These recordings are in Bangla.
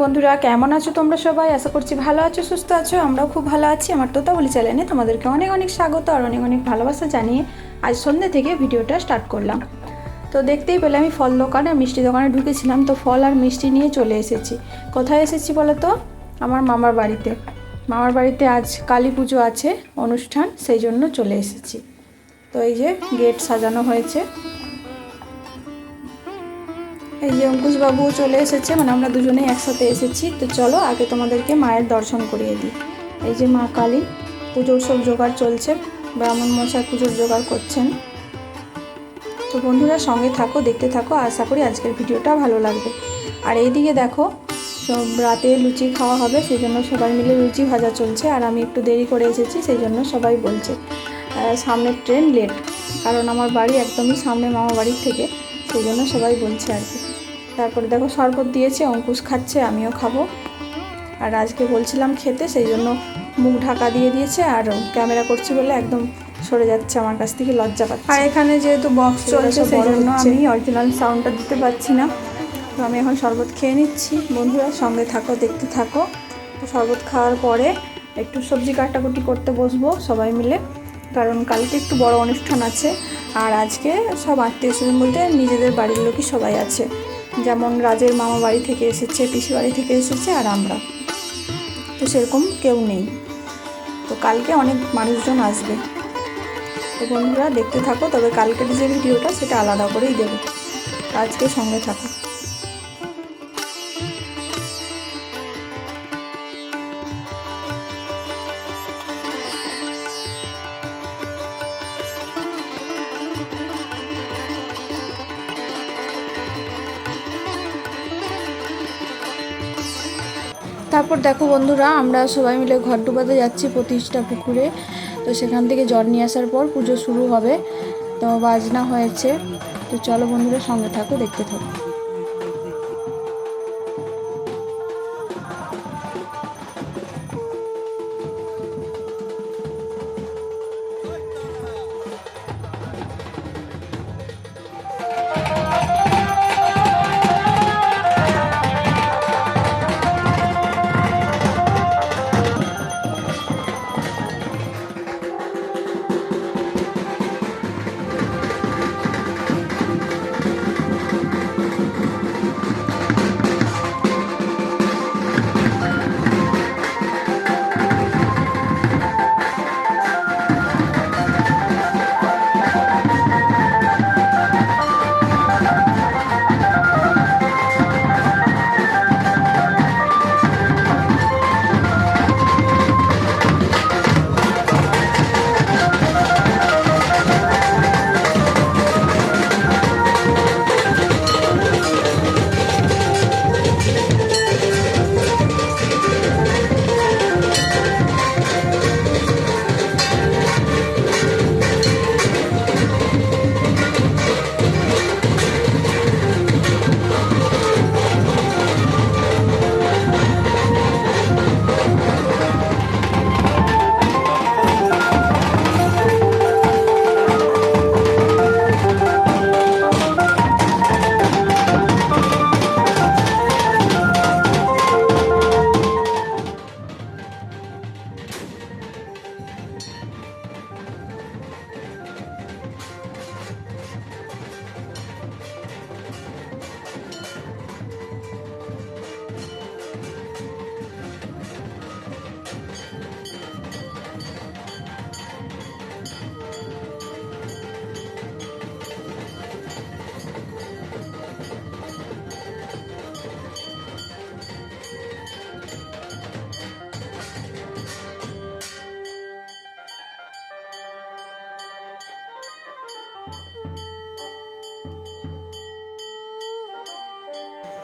বন্ধুরা, কেমন আছো তোমরা সবাই? আশা করছি ভালো আছো, সুস্থ আছো। আমরাও খুব ভালো আছি। আমার তোতাবলি চ্যানেলে তোমাদেরকে অনেক অনেক স্বাগত আর অনেক অনেক ভালোবাসা জানিয়ে আজ সন্ধ্যে থেকে ভিডিওটা স্টার্ট করলাম। তো দেখতেই পেলে আমি ফল দোকানে আর মিষ্টি দোকানে ঢুকেছিলাম। তো ফল আর মিষ্টি নিয়ে চলে এসেছি। কোথায় এসেছি বলো তো? আমার মামার বাড়িতে। মামার বাড়িতে আজ কালী পুজো আছে, অনুষ্ঠান, সেই জন্য চলে এসেছি। তো এই যে গেট সাজানো হয়েছে। এই যে অঙ্কুশবাবুও চলে এসেছে, মানে আমরা দুজনেই একসাথে এসেছি। তো চলো আগে তোমাদেরকে মায়ের দর্শন করিয়ে দিই। এই যে মা কালী, পুজোর সব জোগাড় চলছে, ব্রাহ্মণ মশাই পুজোর জোগাড় করছেন। তো বন্ধুরা সঙ্গে থাকো, দেখতে থাকো, আশা করি আজকের ভিডিওটা ভালো লাগবে। আর এইদিকে দেখো, সব রাতে লুচি খাওয়া হবে, সেই জন্য সবাই মিলে লুচি ভাজা চলছে। আর আমি একটু দেরি করে এসেছি, সেই জন্য সবাই বলছে সামনের ট্রেন লেট, কারণ আমার বাড়ি একদমই সামনে মামা বাড়ির থেকে, সেই জন্য সবাই বলছে আর কি। তারপরে দেখো শরবত দিয়েছে, অঙ্কুশ খাচ্ছে, আমিও খাবো। আর আজকে বলছিলাম খেতে, সেই জন্য মুখ ঢাকা দিয়ে দিয়েছে। আর ক্যামেরা করছি বলে একদম সরে যাচ্ছে আমার কাছ থেকে, লজ্জা পাচ্ছে। আর এখানে যেহেতু বক্স চলছে, সেই জন্য আমি অরিজিনাল সাউন্ডটা দিতে পারছি না। তো আমি এখন শরবত খেয়ে নিচ্ছি। বন্ধুরা সঙ্গে থাকো, দেখতে থাকো। তো শরবত খাওয়ার পরে একটু সবজি কাটাকুটি করতে বসবো সবাই মিলে, কারণ কালকে একটু বড় অনুষ্ঠান আছে। আর আজকে সব আত্মীয় স্বজন বলতে নিজেদের বাড়ির লোকই সবাই আছে, যেমন রাজের মামা বাড়ি থেকে এসেছে, পিসি বাড়ি থেকে এসেছে, আর আমরা তো সেরকম কেউ নেই। তো কালকে অনেক মানুষজন আসবে। তো বন্ধুরা দেখতে থাকো, তবে কালকের যে ভিডিওটা সেটা আলাদা করেই দেবো। আজকে সঙ্গে থাকো। তারপর দেখো বন্ধুরা, আমরা সবাই মিলে ঘর ডুবাতে যাচ্ছি প্রতিষ্ঠা পুকুরে। তো সেখান থেকে জল নিয়ে আসার পর পুজো শুরু হবে। তো বাজনা হয়েছে। তো চলো বন্ধুরা সঙ্গে থাকো, দেখতে থাকো।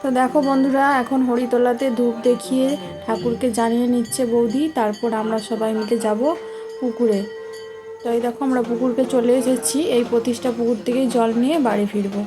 তো দেখো বন্ধুরা, এখন হরিতলাতে ধূপ দেখিয়ে ঠাকুরকে জানিয়ে নিচ্ছে বৌদি। তারপর আমরা সবাই মিলে যাব পুকুরে। তো এই দেখো আমরা পুকুরকে চলে এসেছি। এই প্রতিষ্ঠা পুকুর থেকেই জল নিয়ে বাড়ি ফিরবো।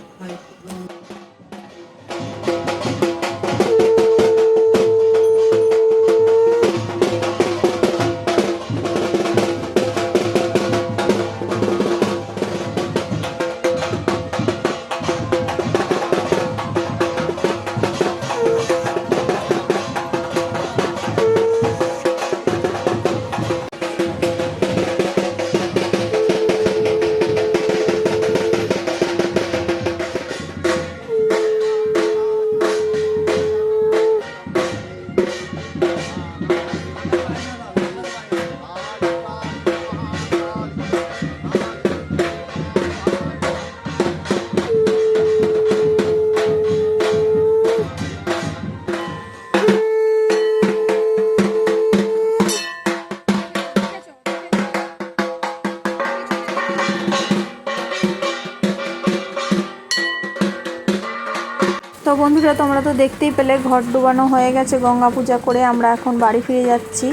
তো বন্ধুরা, তোমরা তো দেখতেই পেলে ঘট ডুবানো হয়ে গেছে গঙ্গা পূজা করে। আমরা এখন বাড়ি ফিরে যাচ্ছি,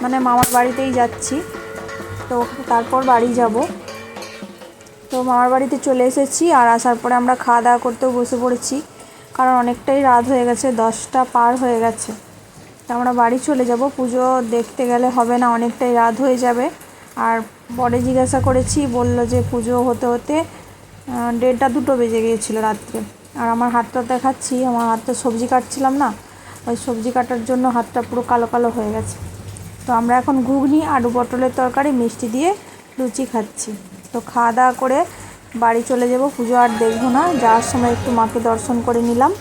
মানে মামার বাড়িতেই যাচ্ছি। তো তারপর বাড়ি যাব। তো মামার বাড়িতে চলে এসেছি, আর আসার পরে আমরা খাওয়া দাওয়া করতেও বসে পড়েছি, কারণ অনেকটাই রাত হয়ে গেছে, 10টা পার হয়ে গেছে। তো আমরা বাড়ি চলে যাব, পুজো দেখতে গেলে হবে না, অনেকটাই রাত হয়ে যাবে। আর পরে জিজ্ঞাসা করেছি, বলল যে পুজো হতে হতে 1:30 2টো বেজে গিয়েছিলো রাত্রে। আর আমার হাতটা দেখাচ্ছি, আমার হাতটা সবজি কাটছিলাম না, ওই সবজি কাটার জন্য হাতটা পুরো কালো কালো হয়ে গেছে। তো আমরা এখন ঘুগনি, আলু পটলের তরকারি, মিষ্টি দিয়ে লুচি খাচ্ছি। তো খাওয়া দাওয়া করে বাড়ি চলে যাব, পুজো আর দেখবো না, যাওয়ার সময় একটু মাকে দর্শন করে নিলাম।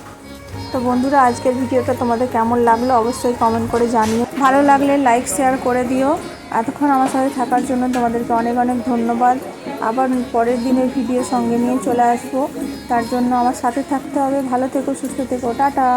তো বন্ধুরা, আজকের ভিডিওটা তোমাদের কেমন লাগলো অবশ্যই কমেন্ট করে জানিও। ভালো লাগলে লাইক শেয়ার করে দিও। এতক্ষণ আমার সাথে থাকার জন্য তোমাদেরকে অনেক অনেক ধন্যবাদ। আবার পরের দিনের ভিডিও সঙ্গে নিয়ে চলে আসবো, তার জন্য আমার সাথে থাকতে হবে। ভালো থেকো, সুস্থ থেকো, টাটা।